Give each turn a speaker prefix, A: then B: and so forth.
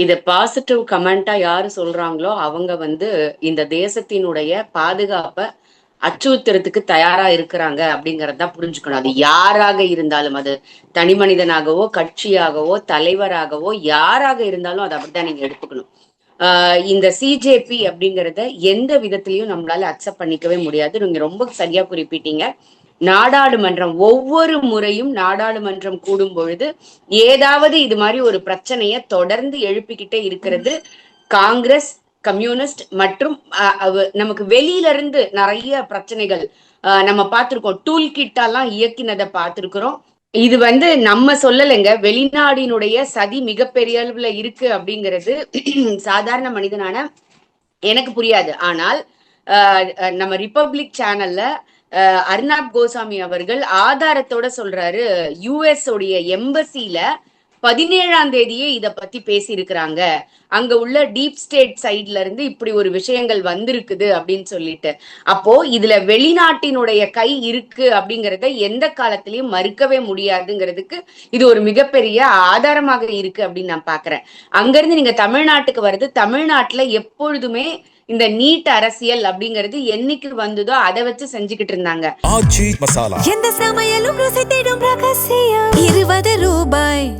A: இது பாசிட்டிவ் கமெண்டா யாரு சொல்றாங்களோ அவங்க இந்த தேசத்தினுடைய பாதுகாப்பை அச்சுறுத்துறதுக்கு தயாரா இருக்கிறாங்க அப்படிங்கறத புரிஞ்சுக்கணும். அது யாராக இருந்தாலும், அது தனி மனிதனாகவோ கட்சியாகவோ தலைவராகவோ யாராக இருந்தாலும் அதை அப்படித்தான் நீங்க எடுத்துக்கணும். இந்த சிஜேபி அப்படிங்கறத எந்த விதத்திலையும் நம்மளால அக்செப்ட் பண்ணிக்கவே முடியாது. நீங்க ரொம்ப சரியா குறிப்பிட்டீங்க. நாடாளுமன்றம் ஒவ்வொரு முறையும் நாடாளுமன்றம் கூடும் பொழுது ஏதாவது இது மாதிரி ஒரு பிரச்சனைய தொடர்ந்து எழுப்பிக்கிட்டே இருக்கிறது காங்கிரஸ், கம்யூனிஸ்ட் மற்றும் நமக்கு வெளியில இருந்து நிறைய பிரச்சனைகள் நம்ம பார்த்திருக்கோம். டூல் கிட்டெல்லாம் இயக்கினதை பார்த்திருக்கிறோம். இது நம்ம சொல்லலைங்க, வெளிநாடினுடைய சதி மிகப்பெரிய அளவுல இருக்கு அப்படிங்கிறது சாதாரண மனிதனான எனக்கு புரியாது. ஆனால் நம்ம ரிப்பப்ளிக் சேனல்ல அர்னாப் கோசாமி அவர்கள் ஆதாரத்தோட சொல்றாரு, யுஎஸ் உடைய எம்பசில 17ஆம் தேதியே இத பத்தி பேசி இருக்கிறாங்க, அங்க உள்ள டீப் ஸ்டேட் சைட்ல இருந்து இப்படி ஒரு விஷயங்கள் வந்திருக்குது அப்படின்னு சொல்லிட்டு. அப்போ இதுல வெளிநாட்டினுடைய கை இருக்கு அப்படிங்கறத எந்த காலத்திலயும் மறுக்கவே முடியாதுங்கிறதுக்கு இது ஒரு மிகப்பெரிய ஆதாரமாக இருக்கு அப்படின்னு நான் பாக்குறேன். அங்கிருந்து நீங்க தமிழ்நாட்டுக்கு வருது, தமிழ்நாட்டுல எப்பொழுதுமே இந்த நீட் அரசியல் அப்படிங்கிறது என்னைக்கு வந்ததோ அதை வச்சு செஞ்சுக்கிட்டு இருந்தாங்க.
B: ஆச்சி மசாலா, எந்த சமையலும் ருசி தேடும் ரகசியம், 20 ரூபாய்.